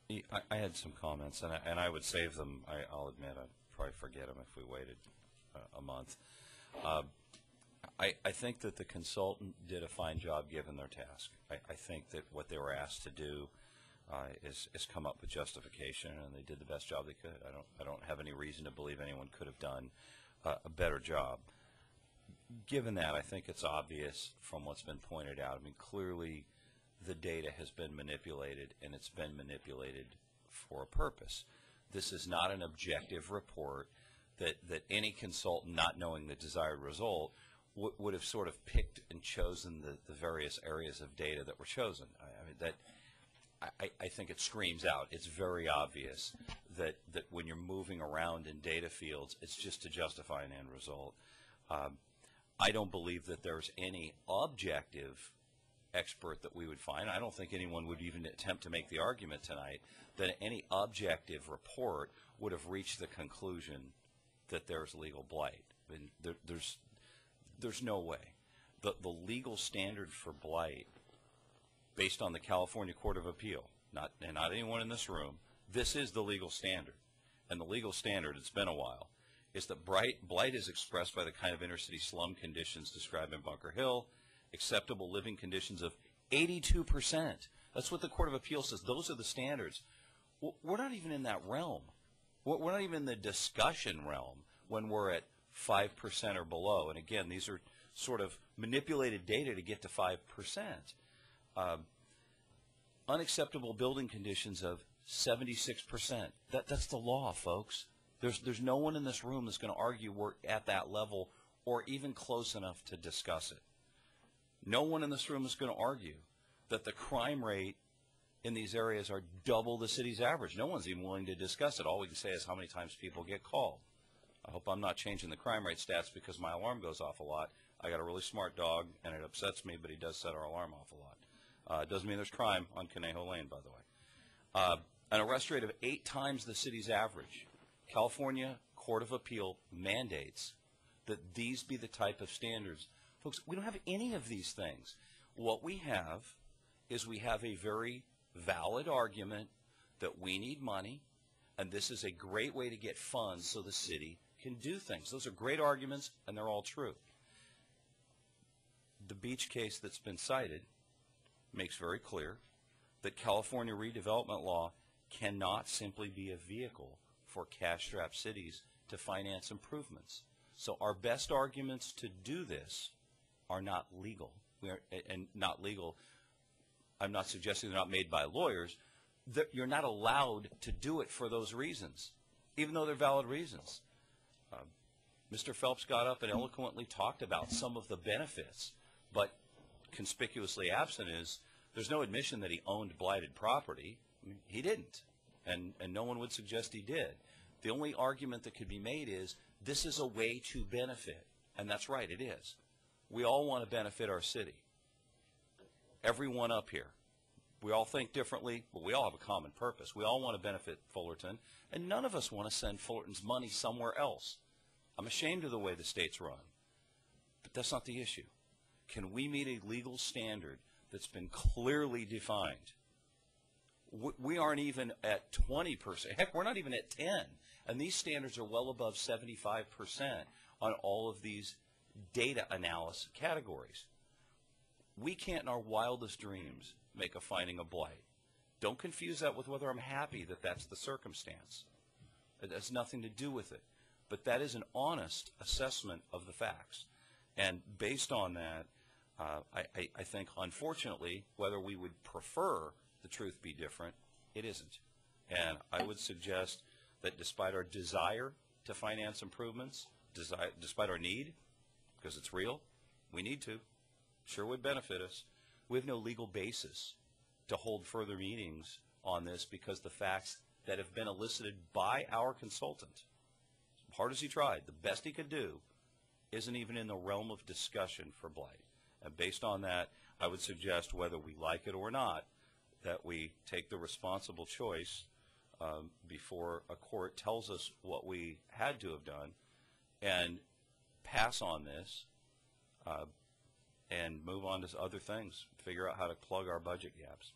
I had some comments, and I would save them. I'll admit I'd probably forget them if we waited a month. I think that the consultant did a fine job given their task. I think that what they were asked to do is come up with justification, and they did the best job they could. I don't have any reason to believe anyone could have done a better job. Given that, I think it's obvious from what's been pointed out. I mean, clearly the data has been manipulated, and it's been manipulated for a purpose. This is not an objective report that any consultant, not knowing the desired result, would have sort of picked and chosen the various areas of data that were chosen. I think it screams out. It's very obvious that when you're moving around in data fields, it's just to justify an end result. I don't believe that there's any objective expert that we would find. I don't think anyone would even attempt to make the argument tonight that any objective report would have reached the conclusion that there's legal blight. I mean, there's no way. The legal standard for blight, based on the California Court of Appeal, not anyone in this room, this is the legal standard. And the legal standard, it's been a while, is that blight is expressed by the kind of inner-city slum conditions described in Bunker Hill, acceptable living conditions of 82%. That's what the Court of Appeal says. Those are the standards. We're not even in that realm. We're not even in the discussion realm when we're at 5% or below. And again, these are sort of manipulated data to get to 5%. Unacceptable building conditions of 76%. That's the law, folks. There's no one in this room that's going to argue we're at that level or even close enough to discuss it. No one in this room is going to argue that the crime rate in these areas are double the city's average. No one's even willing to discuss it. All we can say is how many times people get called. I hope I'm not changing the crime rate stats because my alarm goes off a lot. I got a really smart dog, and it upsets me, but he does set our alarm off a lot. It doesn't mean there's crime on Conejo Lane, by the way. An arrest rate of 8 times the city's average. California Court of Appeal mandates that these be the type of standards. Folks, we don't have any of these things. What we have is we have a very valid argument that we need money, and this is a great way to get funds so the city can do things. Those are great arguments, and they're all true. The beach case that's been cited makes very clear that California redevelopment law cannot simply be a vehicle for cash-strapped cities to finance improvements. So our best arguments to do this are not legal. And not legal, I'm not suggesting they're not made by lawyers. You're not allowed to do it for those reasons, even though they're valid reasons. Mr. Phelps got up and eloquently talked about some of the benefits, but conspicuously absent is there's no admission that he owned blighted property. I mean, he didn't, and no one would suggest he did. The only argument that could be made is this is a way to benefit, and that's right, it is. We all want to benefit our city. Everyone up here. We all think differently, but we all have a common purpose. We all want to benefit Fullerton, and none of us want to send Fullerton's money somewhere else. I'm ashamed of the way the state's run, but that's not the issue. Can we meet a legal standard that's been clearly defined? We aren't even at 20%. Heck, we're not even at 10. And these standards are well above 75% on all of these data analysis categories. We can't in our wildest dreams make a finding of blight. Don't confuse that with whether I'm happy that that's the circumstance. It has nothing to do with it. But that is an honest assessment of the facts. And based on that, I think, unfortunately, whether we would prefer the truth be different, it isn't. And I would suggest that despite our desire to finance improvements, despite our need, because it's real, we need to, sure would benefit us, we have no legal basis to hold further meetings on this because the facts that have been elicited by our consultant, as hard as he tried, the best he could do, isn't even in the realm of discussion for blight. And based on that, I would suggest, whether we like it or not, that we take the responsible choice before a court tells us what we had to have done and pass on this and move on to other things, figure out how to plug our budget gaps.